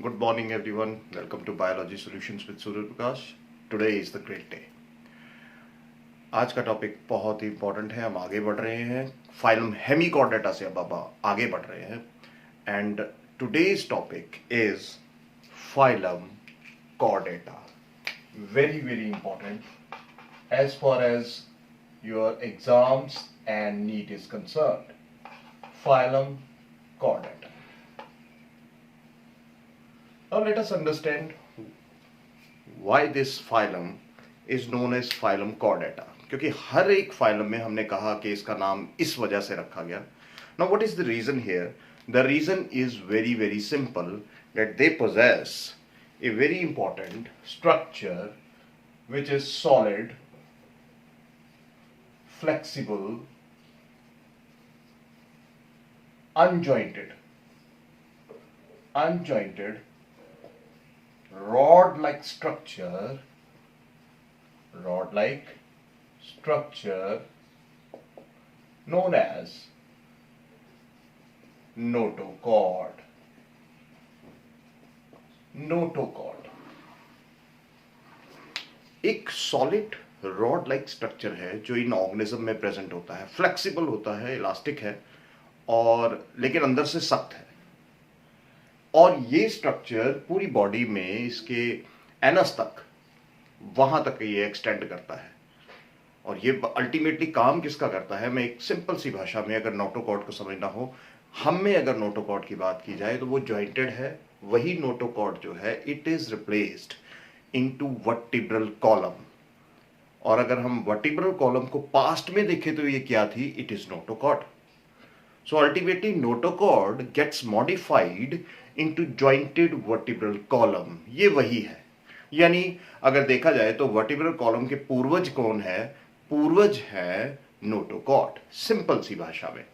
Good morning, everyone. Welcome to Biology Solutions with Surya Prakash. Today is the great day. आज का topic बहुत ही important है. हम आगे बढ़ रहे हैं फाइलम हेमिकॉर्डेटा से. अब आगे बढ़ रहे हैं and today's topic is phylum Chordata. very important as far as your exams and NEET is concerned. Phylum Chordata. Now let us understand why this phylum is known as Phylum Chordata. क्योंकि हर एक phylum में हमने कहा कि इसका नाम इस वजह से रखा गया. Now what is the reason here? The reason is very simple, that they possess a very important structure which is solid, flexible, unjointed, rod-like structure known as notochord. एक सॉलिड रॉड लाइक स्ट्रक्चर है जो इन organism में present होता है. Flexible होता है, elastic है और लेकिन अंदर से सख्त है. और ये स्ट्रक्चर पूरी बॉडी में इसके एनस तक, वहां तक ये एक्सटेंड करता है. और ये अल्टीमेटली काम किसका करता है? मैं एक सिंपल सी भाषा में अगर नोटोकॉर्ड को समझना हो, हम में अगर नोटोकॉर्ड की बात की जाए तो वो जॉइंटेड है. वही नोटोकॉर्ड जो है it is replaced into vertebral column. और अगर हम वर्टिब्रल कॉलम को पास्ट में देखें तो ये क्या थी? It is notochord. So ultimately notochord gets modified into jointed vertebral column. ये वही है. यानी अगर देखा जाए तो वर्टिब्रल कॉलम के पूर्वज कौन है? पूर्वज है नोटोकॉर्ड. सिंपल सी भाषा में.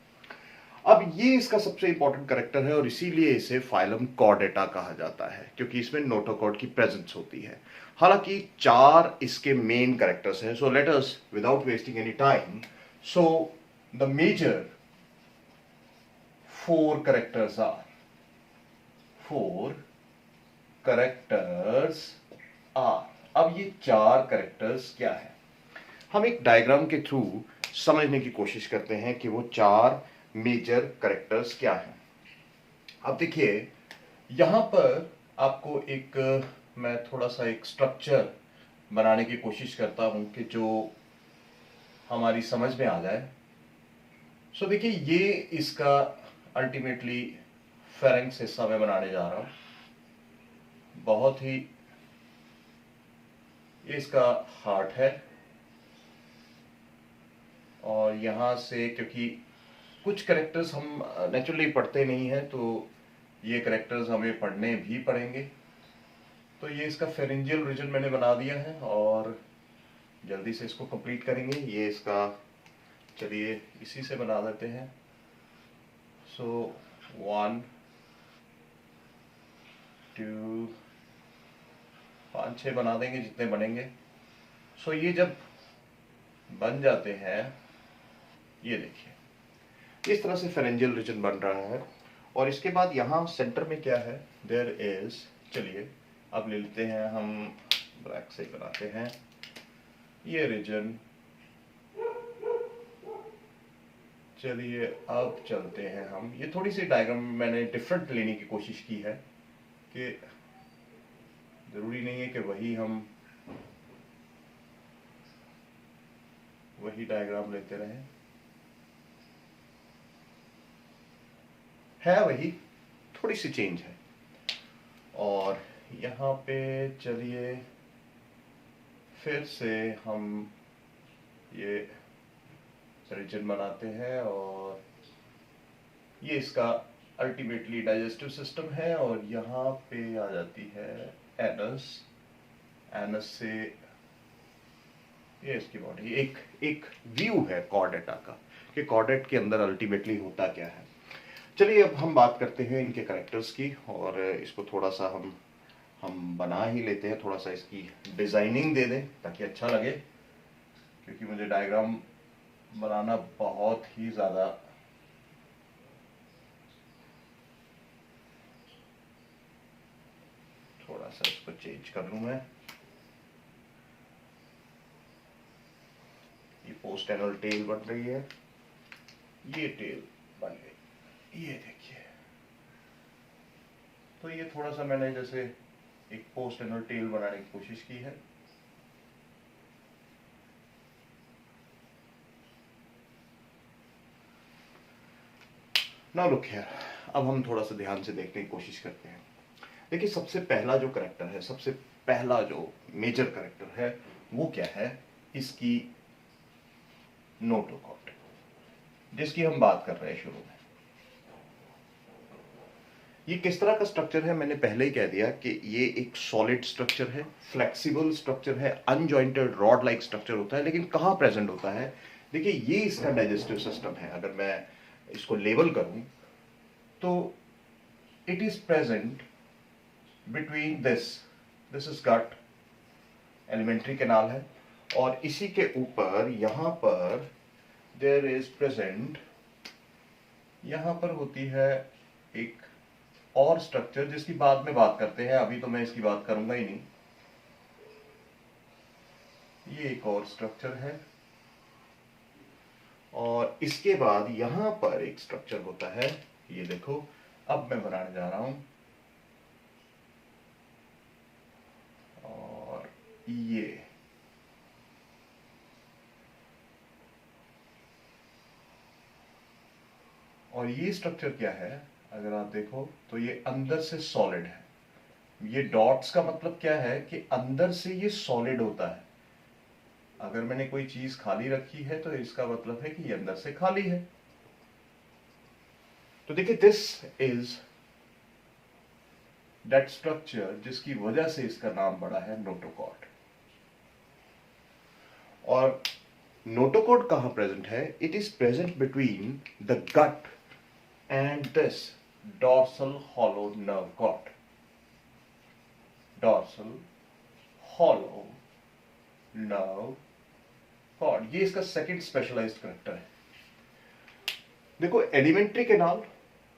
अब ये इसका सबसे इंपॉर्टेंट कैरेक्टर है और इसीलिए इसे फाइलम कॉर्डेटा कहा जाता है, क्योंकि इसमें नोटोकॉर्ड की प्रेजेंस होती है. हालांकि 4 इसके मेन कैरेक्टर्स हैं. So let us without wasting any time, so the major 4 characters are. अब ये 4 कैरेक्टर्स क्या है? हम एक डायग्राम के थ्रू समझने की कोशिश करते हैं कि वो 4 मेजर कैरेक्टर्स क्या हैं. अब देखिए, यहां पर आपको मैं थोड़ा सा एक स्ट्रक्चर बनाने की कोशिश करता हूं कि जो हमारी समझ में आ जाए. सो देखिए, ये इसका अल्टीमेटली फेरेंक्स हिस्सा मैं बनाने जा रहा हूं. बहुत ही, ये इसका हार्ट है और यहां से, क्योंकि कुछ कैरेक्टर्स हम नेचुरली पढ़ते नहीं हैं तो ये कैरेक्टर्स हमें पढ़ने भी पड़ेंगे. तो ये इसका फेरेंजियल रीजन मैंने बना दिया है और जल्दी से इसको कंप्लीट करेंगे. ये इसका, चलिए इसी से बना देते हैं. सो 1 2 5 6 बना देंगे जितने बनेंगे. सो ये जब बन जाते हैं, ये देखिए इस तरह से फेरेंजियल रीजन बन रहा है. और इसके बाद यहाँ सेंटर में क्या है? देयर इज, चलिए अब ले लेते हैं, हम ब्लैक से बनाते हैं ये रीजन. चलिए अब चलते हैं हम. ये थोड़ी सी डायग्राम मैंने डिफरेंट लेने की कोशिश की है कि जरूरी नहीं है कि वही डायग्राम लेते रहें. है वही, थोड़ी सी चेंज है. और यहाँ पे चलिए फिर से हम ये रीजन बनाते हैं और ये इसका अल्टीमेटली डाइजेस्टिव सिस्टम है. और यहाँ पे आ जाती है एनस से ये इसकी बॉडी. एक व्यू है कॉर्डेटा का कि कॉर्डेट के अंदर अल्टीमेटली होता क्या है. चलिए अब हम बात करते हैं इनके कैरेक्टर्स की और इसको थोड़ा सा हम बना ही लेते हैं. थोड़ा सा इसकी डिजाइनिंग दे दें ताकि अच्छा लगे, क्योंकि मुझे डायग्राम बनाना बहुत ही ज़्यादा थोड़ा सा इसको चेंज कर लूं मैं। ये पोस्ट एनल टेल बन रही है, ये टेल बन गई, ये देखिए। तो ये थोड़ा सा मैंने जैसे एक पोस्ट एनल टेल बनाने की कोशिश की है। नाउ लुक हियर, अब हम थोड़ा सा ध्यान से देखने की कोशिश करते हैं। देखिए, सबसे पहला जो करेक्टर है, सबसे पहला जो मेजर करेक्टर है, वो क्या है? इसकी नोटोकॉर्ड, जिसकी हम बात कर रहे हैं शुरू में। ये किस तरह का स्ट्रक्चर है, मैंने पहले ही कह दिया कि ये एक सॉलिड स्ट्रक्चर है, फ्लेक्सिबल स्ट्रक्चर है, अनजॉइंटेड रॉड लाइक स्ट्रक्चर होता है। लेकिन कहाँ प्रेजेंट होता है? देखिए, ये इसका डाइजेस्टिव सिस्टम है। अगर मैं इसको लेबल करूं तो it is present between this is gut, alimentary canal है, और इसी के ऊपर यहां पर देयर इज प्रेजेंट, यहां पर होती है एक और स्ट्रक्चर जिसकी बाद में बात करते हैं, अभी तो मैं इसकी बात करूंगा ही नहीं। ये एक और स्ट्रक्चर है, और इसके बाद यहां पर एक स्ट्रक्चर होता है। ये देखो, अब मैं बनाने जा रहा हूं, और ये स्ट्रक्चर क्या है? अगर आप देखो तो ये अंदर से सॉलिड है। ये डॉट्स का मतलब क्या है कि अंदर से ये सॉलिड होता है। अगर मैंने कोई चीज खाली रखी है तो इसका मतलब है कि ये अंदर से खाली है। तो देखिए, दिस इज दैट स्ट्रक्चर जिसकी वजह से इसका नाम पड़ा है नोटोकॉर्ड। और नोटोकॉर्ड कहां प्रेजेंट है? It is present between the gut and this dorsal hollow nerve cord. Dorsal hollow nerve cord, ये इसका सेकंड स्पेशलाइज्ड करेक्टर है। देखो, एलिमेंट्री कैनाल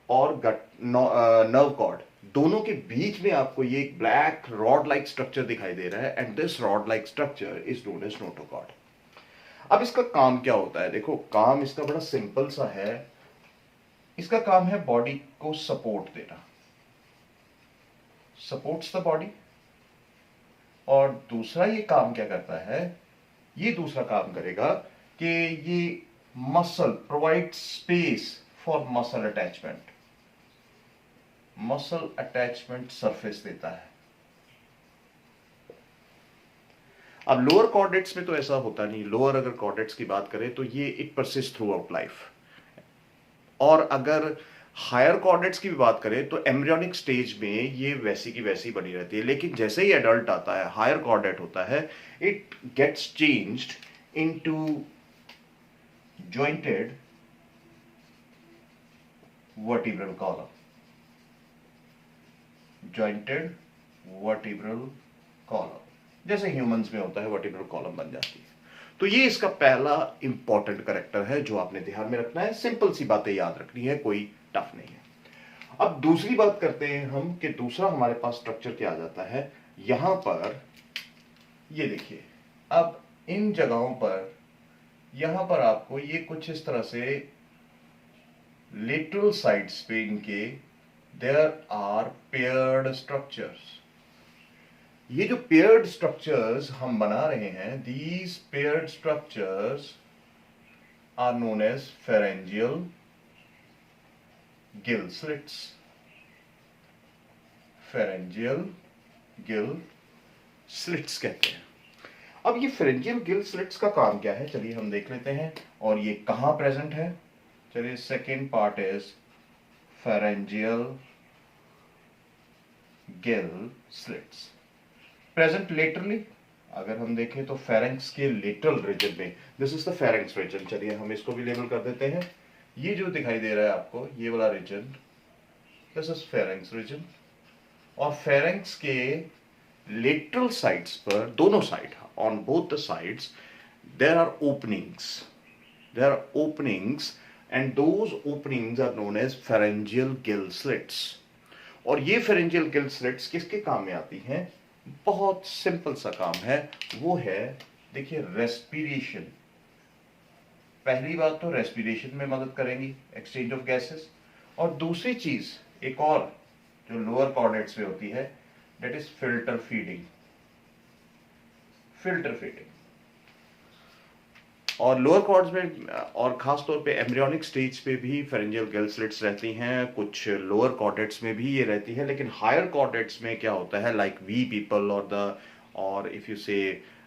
और गट नर्व कॉर्ड, दोनों के बीच में आपको ये एक ब्लैक रॉड लाइक स्ट्रक्चर दिखाई दे रहा है, and this rod like structure is known as notochord. अब इसका काम क्या होता है? देखो, काम इसका बड़ा सिंपल सा है। इसका काम है बॉडी को सपोर्ट देना, सपोर्ट्स द बॉडी। और दूसरा ये काम क्या करता है? ये दूसरा काम करेगा कि ये muscle provide space for muscle attachment, muscle attachment surface देता है। अब लोअर कॉर्डेट्स में तो ऐसा होता नहीं। लोअर अगर कॉर्डेट्स की बात करें तो ये it persist through out life. और अगर हायर कॉर्डेट्स की भी बात करें तो एम्ब्रियोनिक स्टेज में ये वैसी की वैसी बनी रहती है। लेकिन जैसे ही एडल्ट आता है, हायर कॉर्डेट होता है, it gets changed into jointed vertebral column, jointed vertebral column, जैसे ह्यूमंस में होता है, वर्टिब्रल कॉलम बन जाती है। तो ये इसका पहला इंपॉर्टेंट करेक्टर है जो आपने ध्यान में रखना है। सिंपल सी बातें याद रखनी है, कोई टफ नहीं है। अब दूसरी बात करते हैं हम कि दूसरा हमारे पास स्ट्रक्चर क्या आ जाता है। यहां पर ये देखिए, अब इन जगहों पर यहां पर आपको ये कुछ इस तरह से लेटरल साइड्स पे इनके देयर आर पेयर्ड स्ट्रक्चर्स। ये जो पेयर्ड स्ट्रक्चर्स हम बना रहे हैं, these paired structures are known as pharyngeal gill slits, pharyngeal gill slits कहते हैं। अब ये pharyngeal gill slits का काम क्या है, चलिए हम देख लेते हैं। और ये कहां प्रेजेंट है? चलिए, second part is pharyngeal gill slits, present laterally. अगर हम देखें तो फेरेंक्स के लेटरल रीजन में, this is the pharynx region. चलिए हम इसको भी लेबल कर देते हैं। ये जो दिखाई दे रहा है आपको, ये वाला region, this is pharynx region. और फेरेंक्स के लेटरल साइड्स पर, दोनों side, on both the sides, there are openings, there are openings, and those openings are known as pharyngeal gill slits। और ये फेरेंजियल गिल स्लिट्स किसके काम में आती हैं? बहुत सिंपल सा काम है, वो है देखिए रेस्पिरेशन। पहली बात तो रेस्पिरेशन में मदद करेंगी, एक्सचेंज ऑफ गैसेस, और दूसरी चीज एक और जो लोअर कॉर्डेट्स में होती है, that is filter feeding. Filter feeding और लोअर कॉर्ड्स में और खास तौर पे एम्ब्रियोनिक स्टेज पे भी फेरेंजियल गिल स्लिट्स रहती हैं, कुछ लोअर कॉर्डेट्स में भी ये रहती है, लेकिन हायर कॉर्डेट्स में क्या होता है, लाइक वी पीपल और इफ यू से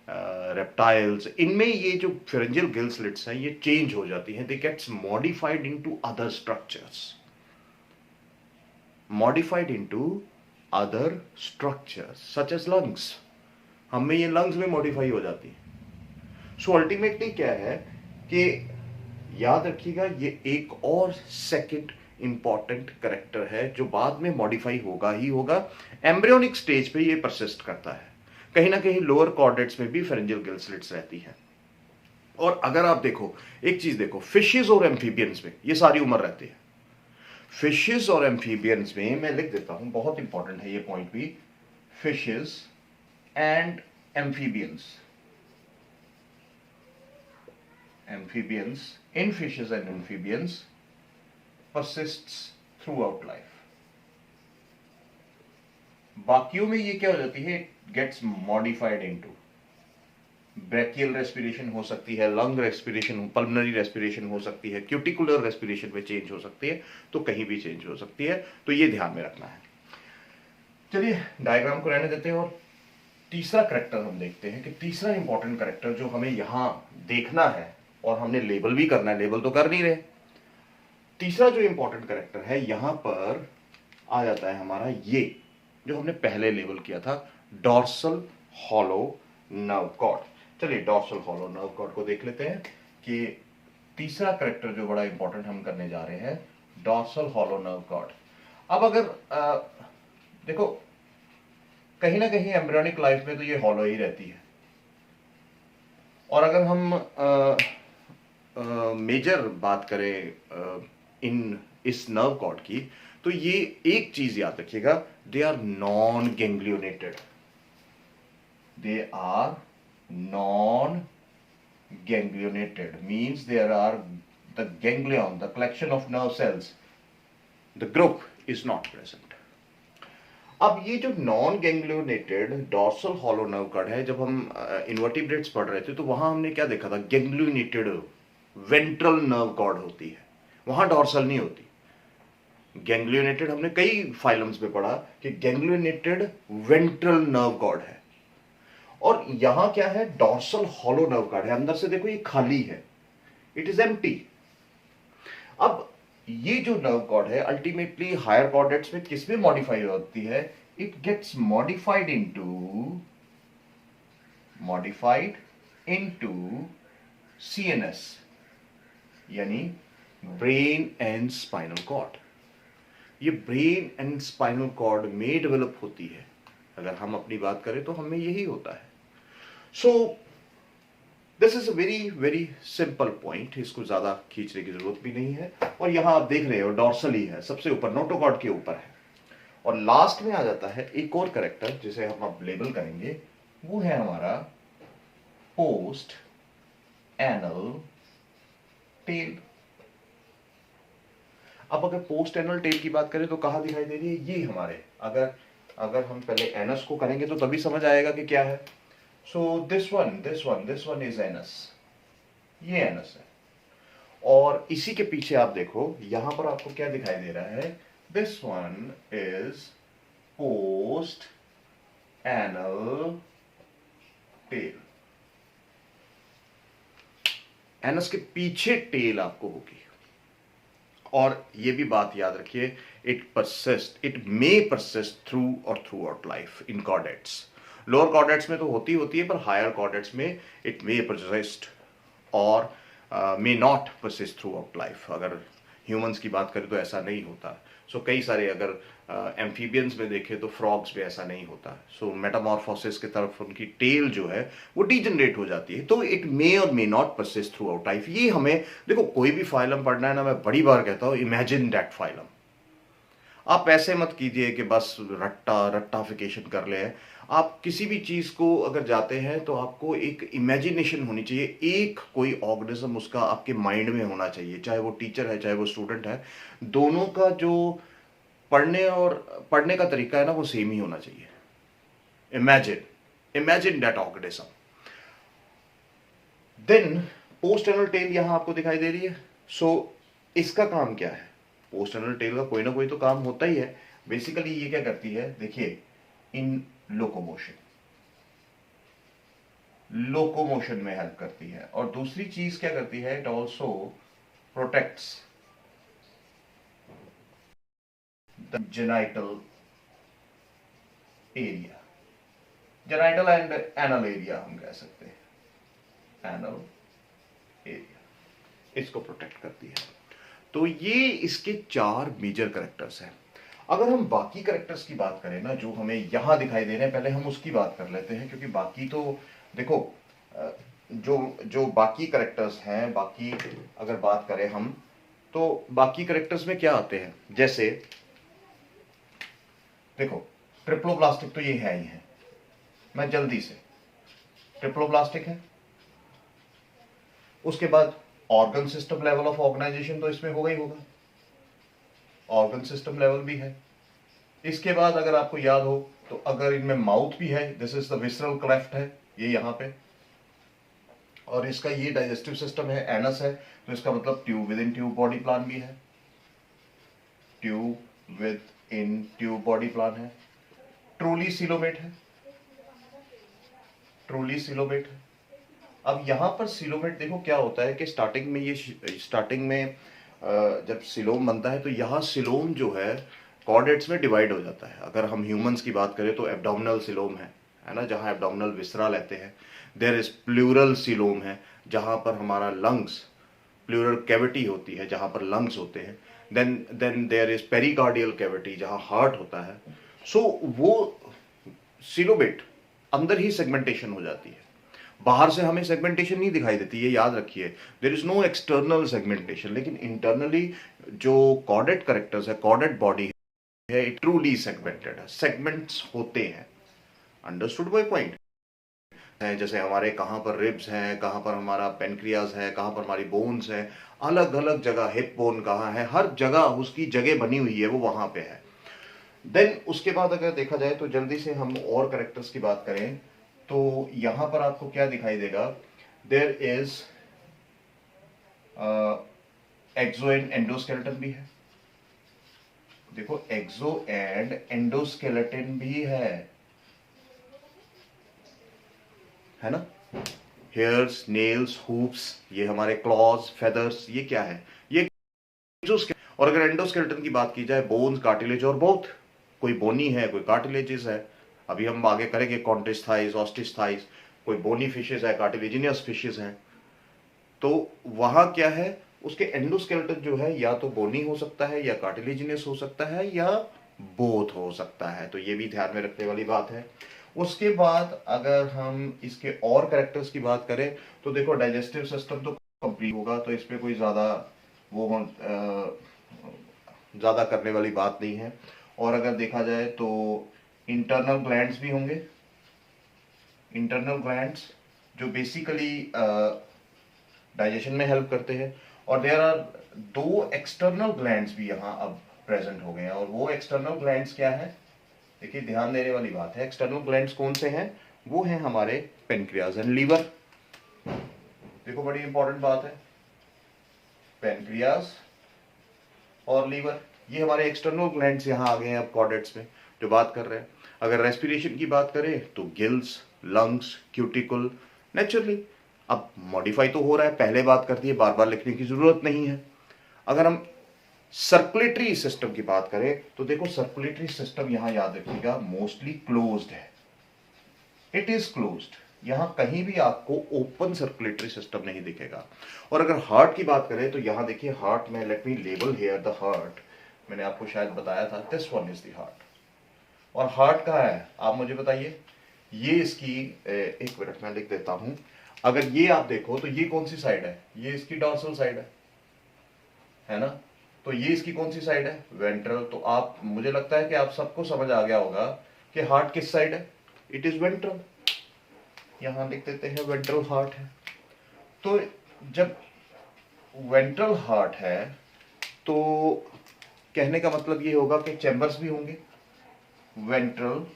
रेप्टाइल्स, इनमें ये जो फेरेंजियल गिल स्लिट्स हैं ये चेंज हो जाती हैं, they gets modified into other structures, modified into other structures such as lungs. हमें ये लंग्स में मॉडिफाई हो जाती है। सो अल्टीमेटली क्या है कि याद रखिएगा, ये एक और सेकंड इंपॉर्टेंट कैरेक्टर है जो बाद में मॉडिफाई होगा ही होगा। एम्ब्रियोनिक स्टेज पे ये परसिस्ट करता है, कहीं ना कहीं लोअर कॉर्डेट्स में भी फेरेंजियल गिल स्लिट्स रहती है। और अगर आप देखो, एक चीज देखो, फिशेस और एम्फीबियंस में ये सारी उम्र रहती है। फिशेस और एम्फीबियंस में मैं लिख देता हूं, बहुत इंपॉर्टेंट है ये पॉइंट भी, fishes and amphibians, amphibians, in fishes and amphibians persists throughout life. बाकियों में ये क्या हो जाती है, gets modified into brachial respiration हो सकती है, लंग रेस्पिरेशन, पल्मोनरी रेस्पिरेशन हो सकती है, क्यूटिकुलर रेस्पिरेशन में चेंज हो सकती है, तो कहीं भी चेंज हो सकती है, तो ये ध्यान में रखना है। चलिए डायग्राम को रहने देते हैं और तीसरा करेक्टर हम देखते हैं कि तीसरा इंपॉर्टेंट करेक्टर जो हमें यहां देखना है और हमने लेबल भी करना है, लेबल तो कर नहीं रहे। तीसरा जो इंपॉर्टेंट कैरेक्टर है यहां पर आ जाता है हमारा, ये जो हमने पहले लेबल किया था, डॉर्सल हॉलो नर्व कॉर्ड। चलिए डॉर्सल हॉलो नर्व कॉर्ड को देख लेते हैं कि तीसरा कैरेक्टर जो बड़ा इंपॉर्टेंट हम करने जा रहे हैं, डॉर्सल हॉलो नर्व कॉर्ड। अब अगर देखो, कहीं ना कहीं एम्ब्रियोनिक लाइफ में तो ये हॉलो ही रहती है, और अगर हम मेजर बात करें इस नर्व कॉर्ड की, तो ये एक चीज याद रखिएगा, they are non ganglionated, they are non ganglionated means there are the ganglion, the collection of nerve cells, the group is not present. अब ये जो non ganglionated dorsal hollow nerve cord है, जब हम इन्वर्टिब्रेट्स पढ़ रहे थे तो वहां हमने क्या देखा था, गैंग्लियोनेटेड वेंट्रल नर्व कॉर्ड होती है, वहां डॉर्सल नहीं होती। गैंग्लियोनेटेड हमने कई फाइलम्स में पढ़ा कि गैंग्लियोनेटेड वेंट्रल नर्व कॉर्ड है, और यहां क्या है, डॉर्सल हॉलो नर्व कॉर्ड है। अंदर से देखो ये खाली है, इट इज एम्प्टी। अब ये जो नर्व कॉर्ड है अल्टीमेटली हायर कॉर्डेट्स में किस में मॉडिफाई होती है, it gets modified into CNS, यानी ब्रेन एंड स्पाइनल कॉर्ड। ये ब्रेन एंड स्पाइनल कॉर्ड में डेवलप होती है। अगर हम अपनी बात करें तो हमें यही होता है। So this is a very very simple point, इसको ज्यादा खींचने की जरूरत भी नहीं है। और यहां आप देख रहे हो डॉर्सल ही है, सबसे ऊपर नोटोकॉर्ड के ऊपर है, और लास्ट में आ जाता है एक और कैरेक्टर जिसे हम अब लेबल करेंगे, वो है हमारा पोस्ट एनल टेल। अब अगर पोस्ट एनल टेल की बात करें तो कहां दिखाई दे रही है, ये हमारे, अगर हम पहले एनस को करेंगे तो तभी समझ आएगा कि क्या है। So this one is anus, ये एनस है, और इसी के पीछे आप देखो यहां पर आपको क्या दिखाई दे रहा है, this one is post anal tell. Anus के पीछे टेल आपको होगी, और ये भी बात याद रखिए, इट मे परसिस्ट थ्रू और through out life in chordates. Lower chordates में तो होती है, पर हायर कॉर्डेट्स में इट मे परसिस्ट और may not persist through out life. अगर ह्यूमंस की बात करें तो ऐसा नहीं होता। सो कई सारे अगर एम्फीबियंस में देखें तो फ्रॉग्स में ऐसा नहीं होता। सो मेटामॉर्फोसिस की तरफ उनकी टेल जो है वो डीजनरेट हो जाती है, तो इट मे और may not persist through out life. ये हमें देखो, कोई भी फाइलम पढ़ना है ना, मैं बड़ी बार कहता हूं, इमेजिन दैट फाइलम। आप ऐसे मत कीजिए कि बस रट्टाफिकेशन कर ले। आप किसी भी चीज को अगर जाते हैं तो आपको एक इमेजिनेशन होनी चाहिए, एक कोई ऑर्गेनिज्म उसका आपके माइंड में होना चाहिए, चाहे वो टीचर है चाहे वो स्टूडेंट है, दोनों का जो पढ़ने का तरीका है ना वो सेम ही होना चाहिए। Imagine that organism. Then post anal tail यहां आपको दिखाई दे रही है। सो इसका काम क्या है? पोस्ट एनल टेल का कोई ना कोई तो काम होता ही है। बेसिकली ये क्या करती है, देखिए, इन लोकोमोशन में हेल्प करती है। और दूसरी चीज क्या करती है, it also protects the genital area, genital and anal area हम कह सकते हैं, एनल एरिया, इसको प्रोटेक्ट करती है। तो ये इसके 4 मेजर करेक्टर्स हैं। अगर हम बाकी करेक्टर्स की बात करें ना, जो हमें यहां दिखाई दे रहे हैं, पहले हम उसकी बात कर लेते हैं, क्योंकि बाकी तो देखो, जो जो बाकी करेक्टर्स हैं, बाकी अगर बात करें हम, तो बाकी करेक्टर्स में क्या आते हैं, जैसे देखो, ट्रिप्लोप्लास्टिक तो ये है ही है। मैं जल्दी से, ट्रिप्लोप्लास्टिक है। उसके बाद organ system level of organization तो इसमें होगा ही होगा, ऑर्गन सिस्टम लेवल भी है। इसके बाद अगर आपको याद हो तो अगर इनमें माउथ भी है, this is the visceral cleft है, ये यहां पे, और इसका ये डाइजेस्टिव सिस्टम है, एनस है, तो इसका मतलब tube with in tube body plan भी है, tube with in tube body plan है। ट्रूली सिलोमेट है, ट्रूली सिलोमेट है। अब यहां पर सिलोमेट देखो क्या होता है कि स्टार्टिंग में जब सिलोम बनता है तो यहां सिलोम जो है कॉर्डेट्स में डिवाइड हो जाता है। अगर हम ह्यूमंस की बात करें तो एब्डोमिनल सिलोम है ना, जहां एब्डोमिनल विसरा लेते हैं। देयर इज प्लूरल सिलोम है, जहां पर हमारा लंग्स, प्लूरल कैविटी होती है जहां पर लंग्स होते हैं। Then there is pericardial cavity जहां हार्ट होता है। सो वो सिलोमेट अंदर ही सेगमेंटेशन हो जाती है, बाहर से हमें सेगमेंटेशन नहीं दिखाई देती, ये याद रखिए। There is no external segmentation, लेकिन इंटरनली जो कॉर्डेट करेक्टर्स है, कॉर्डेट बॉडी है, ट्रूली सेगमेंटेड है, सेगमेंट्स होते हैं। Understood my point? है जैसे हमारे कहां पर रिब्स हैं, कहां पर हमारा पेनक्रियाज है, कहां पर हमारी बोन्स है, अलग अलग जगह, हिप बोन कहां है, हर जगह उसकी जगह बनी हुई है, वो वहां पे है। देन उसके बाद अगर देखा जाए तो जल्दी से हम और करेक्टर्स की बात करें तो यहां पर आपको क्या दिखाई देगा, there is exo and endoskeleton भी है। देखो, एक्सो एंड एंडोस्केलेटन भी है ना। हेयर्स, नेल्स, हुप्स, ये हमारे क्लॉज, फेदर्स, ये क्या है, ये एक्सोस्केलेटन। और अगर एंडोस्केलेटन की बात की जाए, बोन्स, कार्टिलेज और बोथ, कोई बोनी है कोई कार्टिलेजेस है। अभी हम आगे करेंगे कॉन्ट्रिस थाइस, ऑस्टिस थाइस, कोई बोनी फिशेस है, कार्टिलेजिनियस फिशेस हैं। तो वहां क्या है, उसके एंडोस्केलेटन जो है या तो बोनी हो सकता है या कार्टिलेजिनियस हो सकता है या बोथ हो सकता है, तो ये भी ध्यान में रखने वाली बात है। उसके बाद अगर हम इसके और कैरेक्टर्स की बात करें तो देखो, डाइजेस्टिव सिस्टम तो कंप्लीट होगा, तो इसमें कोई ज्यादा वो ज्यादा करने वाली बात नहीं है। और अगर देखा जाए तो इंटरनल ग्लैंड्स भी होंगे, इंटरनल ग्लैंड्स जो बेसिकली डाइजेशन में हेल्प करते हैं। और देयर आर 2 एक्सटर्नल ग्लैंड्स भी यहाँ अब प्रेजेंट हो गए हैं। और वो एक्सटर्नल ग्लैंड्स क्या है, देखिए ध्यान देने वाली बात है। एक्सटर्नल ग्लैंड्स कौन से हैं, वो हैं हमारे पेनक्रियाज एंड लीवर। देखो बड़ी इंपॉर्टेंट बात है, पेनक्रियाज और लीवर, ये हमारे एक्सटर्नल ग्लैंड्स यहाँ आ गए हैं अब कॉर्डेट्स में जो बात कर रहे हैं। अगर रेस्पिरेशन की बात करें तो गिल्स, लंग्स, क्यूटिकल, नेचुरली अब मॉडिफाई तो हो रहा है, पहले बात करती है, बार बार लिखने की जरूरत नहीं है। अगर हम सर्कुलेटरी सिस्टम की बात करें तो देखो, सर्कुलेटरी सिस्टम यहां याद रखिएगा मोस्टली क्लोज्ड है, इट इज क्लोज्ड। यहां कहीं भी आपको ओपन सर्कुलेटरी सिस्टम नहीं दिखेगा। और अगर हार्ट की बात करें तो यहां देखिए, हार्ट में, let me label here the heart, मैंने आपको शायद बताया था, this one is the heart. और हार्ट कहाँ है आप मुझे बताइए, ये इसकी एक मिनट में लिख देता हूं। अगर ये आप देखो तो ये कौन सी साइड है, ये इसकी डॉर्सल साइड है ना। तो ये इसकी कौन सी साइड है? वेंट्रल। तो आप, मुझे लगता है कि आप सबको समझ आ गया होगा कि हार्ट किस साइड है? It is ventral. यहां लिख देते हैं वेंट्रल हार्ट है। तो जब वेंट्रल हार्ट है तो कहने का मतलब ये होगा कि चैम्बर्स भी होंगे। वेंट्रल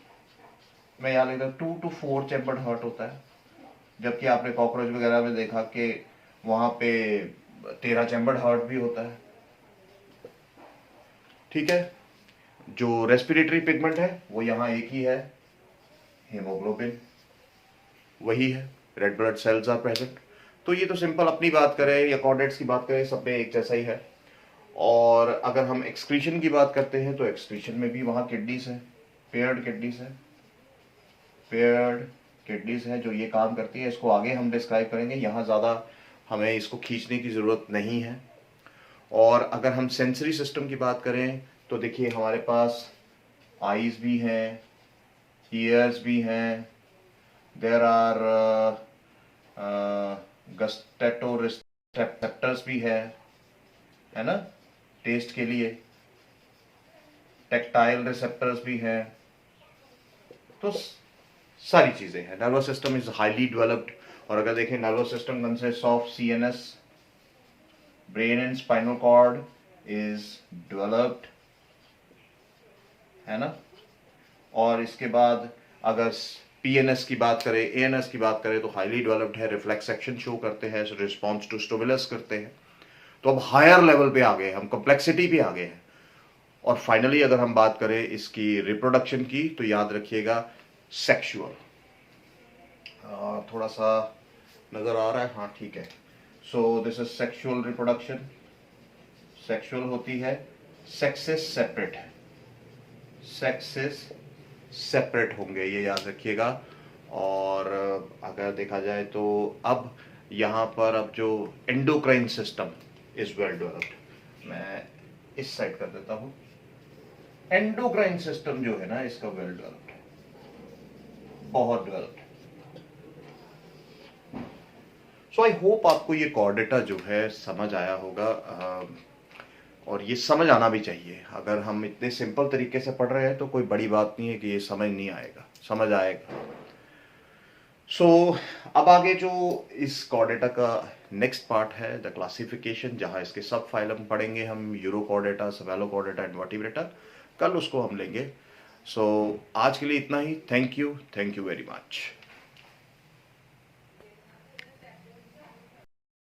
में यहां लिखता 2 to 4 चैम्बर्ड हार्ट होता है, जबकि आपने कॉकरोच वगैरह में देखा कि वहां पे 13 चैम्बर्ड हार्ट भी होता है। ठीक है। जो रेस्पिरेटरी पिगमेंट है वो यहाँ एक ही है, हीमोग्लोबिन वही है, red blood cells are present. तो ये तो सिंपल, अपनी बात करें या कॉर्डेट्स की बात करें, सब में एक जैसा ही है। और अगर हम एक्सक्रीशन की बात करते हैं तो एक्सक्रीशन में भी वहाँ किडनीज है, पेयर्ड किडनीज है, पेयर्ड किडनीज है जो ये काम करती है। इसको आगे हम डिस्क्राइब करेंगे, यहाँ ज़्यादा हमें इसको खींचने की ज़रूरत नहीं है। और अगर हम सेंसरी सिस्टम की बात करें तो देखिए हमारे पास आईज भी हैं, ईयर्स भी हैं, देर आर गस्टेटोरिसेप्टर्स भी है ना, टेस्ट के लिए, टेक्टाइल रिसेप्टर्स भी हैं। तो सारी चीजें हैं। Nervous system is highly developed. और अगर देखें, nervous system consist of CNS, brain and spinal cord is developed, है ना। और इसके बाद अगर पीएनएस की बात करें, एएनएस की बात करें तो हाईली डेवलप्ड है, रिफ्लेक्स एक्शन शो करते हैं, रिस्पॉन्स टू स्टिमुलस करते हैं। तो अब हायर लेवल पे आ गए हम, कॉम्प्लेक्सिटी पे आ गए हैं। और फाइनली अगर हम बात करें इसकी रिप्रोडक्शन की तो याद रखिएगा सेक्सुअल। थोड़ा सा नजर आ रहा है, हाँ ठीक है। So this is sexual reproduction. Sexual होती है, सेक्सेस सेपरेट है, सेक्सेस सेपरेट होंगे, ये याद रखिएगा। और अगर देखा जाए तो अब यहाँ पर अब जो endocrine system is well developed, मैं इस साइड कर देता हूँ। एंडोक्राइन सिस्टम जो है ना इसका वेल डेवलप्ड है, बहुत डेवलप्ड है। सो आई होप आपको ये कॉर्डेटा जो है समझ आया होगा। और ये समझ आना भी चाहिए। अगर हम इतने सिंपल तरीके से पढ़ रहे हैं तो कोई बड़ी बात नहीं है कि ये समझ नहीं आएगा, समझ आएगा। सो अब आगे जो इस कॉर्डेटा का नेक्स्ट पार्ट है द क्लासिफिकेशन, जहां इसके सब फाइलम पढ़ेंगे हम, यूरोकॉर्डेटा, सेफेलोकॉर्डेटा एंड वर्टिब्रेटा। कल उसको हम लेंगे। सो आज के लिए इतना ही। Thank you very much.